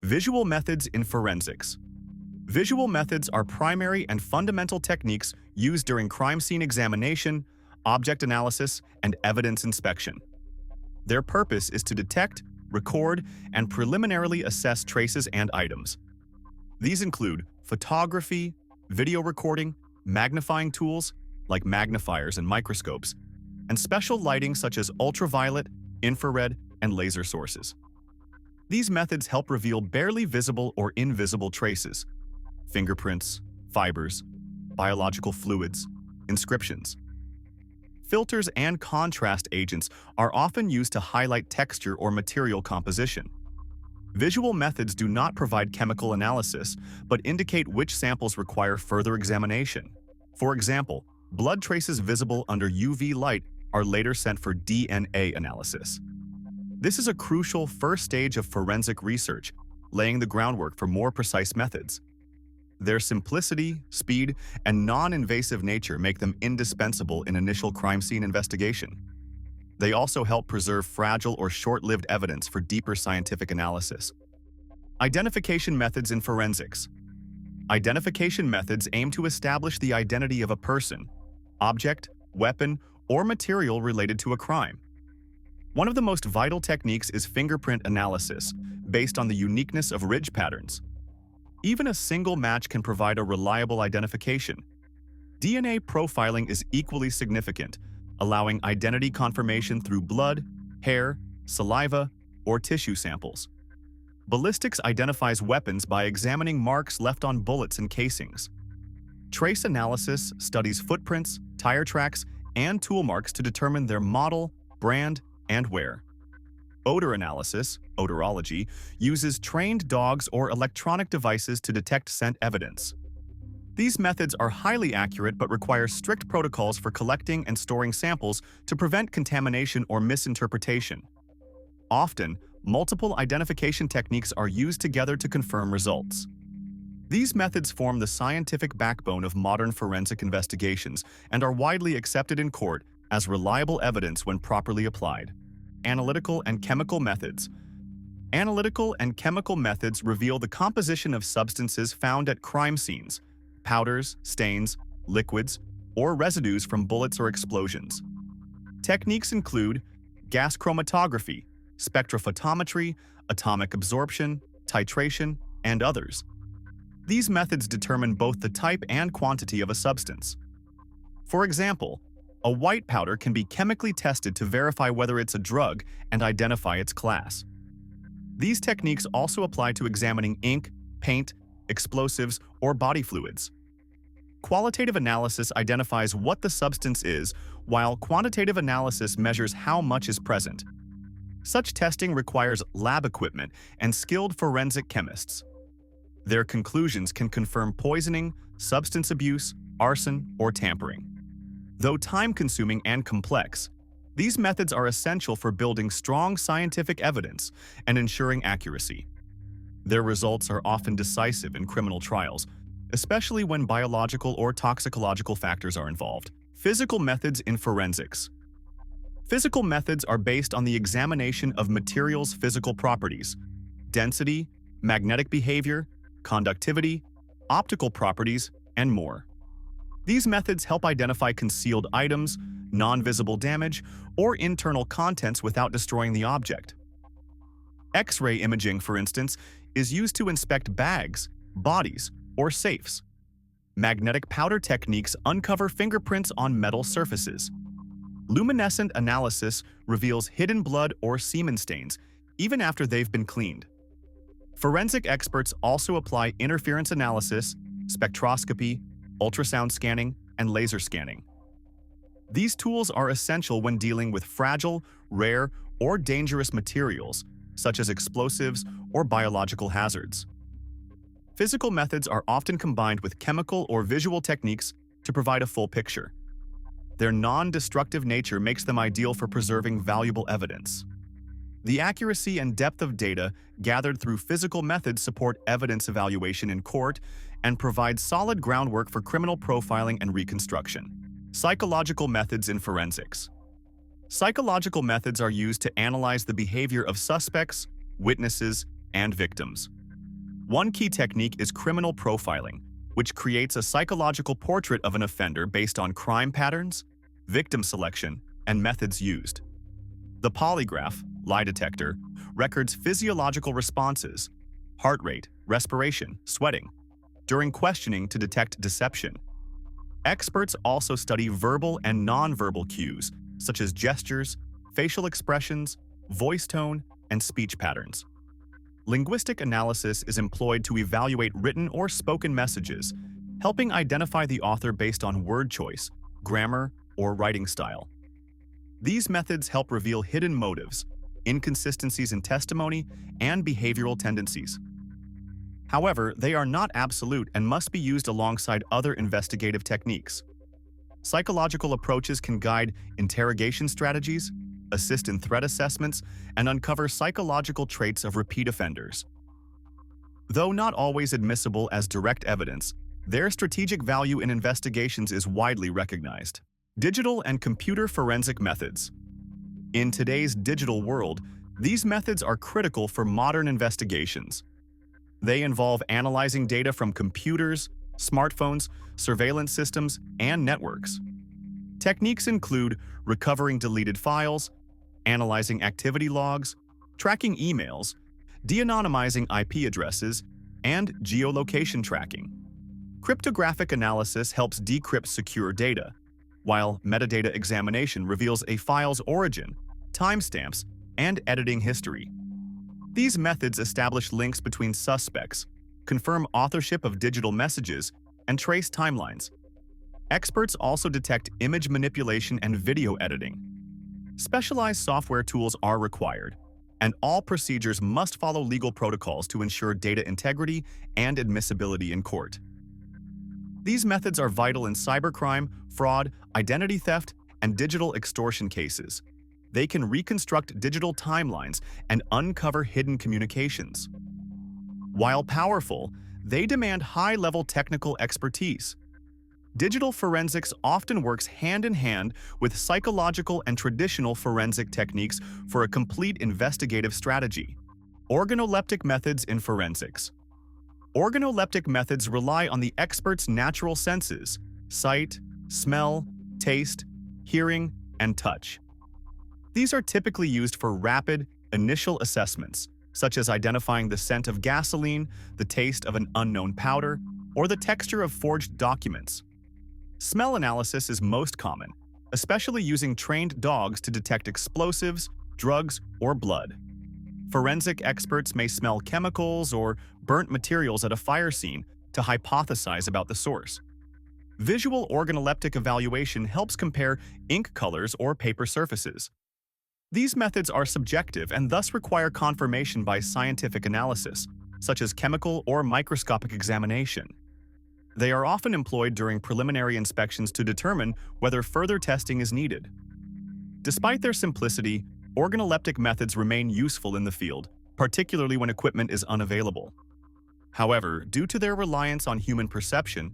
Visual methods in forensics. Visual methods are primary and fundamental techniques used during crime scene examination, object analysis, and evidence inspection. Their purpose is to detect, record, and preliminarily assess traces and items. These include photography, video recording, magnifying tools like magnifiers and microscopes, and special lighting such as ultraviolet, infrared, and laser sources. These methods help reveal barely visible or invisible traces, fingerprints, fibers, biological fluids, inscriptions. Filters and contrast agents are often used to highlight texture or material composition. Visual methods do not provide chemical analysis, but indicate which samples require further examination. For example, blood traces visible under UV light are later sent for DNA analysis. This is a crucial first stage of forensic research, laying the groundwork for more precise methods. Their simplicity, speed, and non-invasive nature make them indispensable in initial crime scene investigation. They also help preserve fragile or short-lived evidence for deeper scientific analysis. Identification methods in forensics. Identification methods aim to establish the identity of a person, object, weapon, or material related to a crime. One of the most vital techniques is fingerprint analysis, based on the uniqueness of ridge patterns. Even a single match can provide a reliable identification. DNA profiling is equally significant, allowing identity confirmation through blood, hair, saliva, or tissue samples. Ballistics identifies weapons by examining marks left on bullets and casings. Trace analysis studies footprints, tire tracks, and tool marks to determine their model, brand, and wear. Odor analysis, odorology, uses trained dogs or electronic devices to detect scent evidence. These methods are highly accurate but require strict protocols for collecting and storing samples to prevent contamination or misinterpretation. Often, multiple identification techniques are used together to confirm results. These methods form the scientific backbone of modern forensic investigations and are widely accepted in court as reliable evidence when properly applied. Analytical and chemical methods. Analytical and chemical methods reveal the composition of substances found at crime scenes, powders, stains, liquids, or residues from bullets or explosions. Techniques include gas chromatography, spectrophotometry, atomic absorption, titration, and others. These methods determine both the type and quantity of a substance. For example, a white powder can be chemically tested to verify whether it's a drug and identify its class. These techniques also apply to examining ink, paint, explosives, or body fluids. Qualitative analysis identifies what the substance is, while quantitative analysis measures how much is present. Such testing requires lab equipment and skilled forensic chemists. Their conclusions can confirm poisoning, substance abuse, arson, or tampering. Though time-consuming and complex, these methods are essential for building strong scientific evidence and ensuring accuracy. Their results are often decisive in criminal trials, especially when biological or toxicological factors are involved. Physical methods in forensics. Physical methods are based on the examination of materials' physical properties, density, magnetic behavior, conductivity, optical properties, and more. These methods help identify concealed items, non-visible damage, or internal contents without destroying the object. X-ray imaging, for instance, is used to inspect bags, bodies, or safes. Magnetic powder techniques uncover fingerprints on metal surfaces. Luminescent analysis reveals hidden blood or semen stains, even after they've been cleaned. Forensic experts also apply interference analysis, spectroscopy, ultrasound scanning, and laser scanning. These tools are essential when dealing with fragile, rare, or dangerous materials, such as explosives or biological hazards. Physical methods are often combined with chemical or visual techniques to provide a full picture. Their non-destructive nature makes them ideal for preserving valuable evidence. The accuracy and depth of data gathered through physical methods support evidence evaluation in court and provide solid groundwork for criminal profiling and reconstruction. Psychological methods in forensics. Psychological methods are used to analyze the behavior of suspects, witnesses, and victims. One key technique is criminal profiling, which creates a psychological portrait of an offender based on crime patterns, victim selection, and methods used. The polygraph, lie detector, records physiological responses, heart rate, respiration, sweating, during questioning to detect deception. Experts also study verbal and nonverbal cues, such as gestures, facial expressions, voice tone, and speech patterns. Linguistic analysis is employed to evaluate written or spoken messages, helping identify the author based on word choice, grammar, or writing style. These methods help reveal hidden motives, inconsistencies in testimony, and behavioral tendencies. However, they are not absolute and must be used alongside other investigative techniques. Psychological approaches can guide interrogation strategies, assist in threat assessments, and uncover psychological traits of repeat offenders. Though not always admissible as direct evidence, their strategic value in investigations is widely recognized. Digital and computer forensic methods. In today's digital world, these methods are critical for modern investigations. They involve analyzing data from computers, smartphones, surveillance systems, and networks. Techniques include recovering deleted files, analyzing activity logs, tracking emails, de-anonymizing IP addresses, and geolocation tracking. Cryptographic analysis helps decrypt secure data, while metadata examination reveals a file's origin, timestamps, and editing history. These methods establish links between suspects, confirm authorship of digital messages, and trace timelines. Experts also detect image manipulation and video editing. Specialized software tools are required, and all procedures must follow legal protocols to ensure data integrity and admissibility in court. These methods are vital in cybercrime, fraud, identity theft, and digital extortion cases. They can reconstruct digital timelines and uncover hidden communications. While powerful, they demand high-level technical expertise. Digital forensics often works hand-in-hand with psychological and traditional forensic techniques for a complete investigative strategy. Organoleptic methods in forensics. Organoleptic methods rely on the expert's natural senses: sight, smell, taste, hearing, and touch. These are typically used for rapid, initial assessments, such as identifying the scent of gasoline, the taste of an unknown powder, or the texture of forged documents. Smell analysis is most common, especially using trained dogs to detect explosives, drugs, or blood. Forensic experts may smell chemicals or burnt materials at a fire scene to hypothesize about the source. Visual organoleptic evaluation helps compare ink colors or paper surfaces. These methods are subjective and thus require confirmation by scientific analysis, such as chemical or microscopic examination. They are often employed during preliminary inspections to determine whether further testing is needed. Despite their simplicity, organoleptic methods remain useful in the field, particularly when equipment is unavailable. However, due to their reliance on human perception,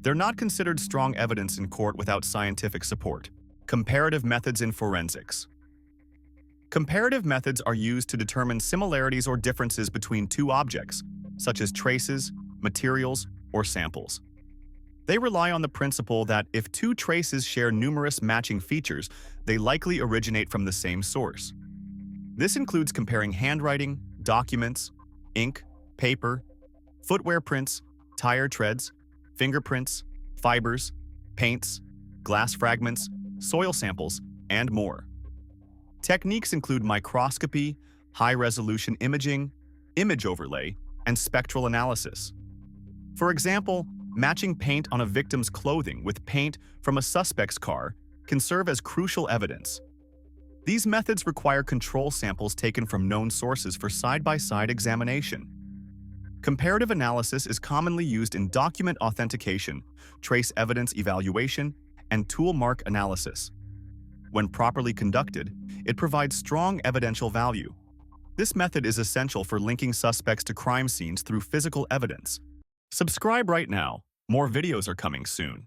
they're not considered strong evidence in court without scientific support. Comparative methods in forensics. Comparative methods are used to determine similarities or differences between two objects, such as traces, materials, or samples. They rely on the principle that if two traces share numerous matching features, they likely originate from the same source. This includes comparing handwriting, documents, ink, paper, footwear prints, tire treads, fingerprints, fibers, paints, glass fragments, soil samples, and more. Techniques include microscopy, high-resolution imaging, image overlay, and spectral analysis. For example, matching paint on a victim's clothing with paint from a suspect's car can serve as crucial evidence. These methods require control samples taken from known sources for side-by-side examination. Comparative analysis is commonly used in document authentication, trace evidence evaluation, and tool mark analysis. When properly conducted, it provides strong evidential value. This method is essential for linking suspects to crime scenes through physical evidence. Subscribe right now. More videos are coming soon.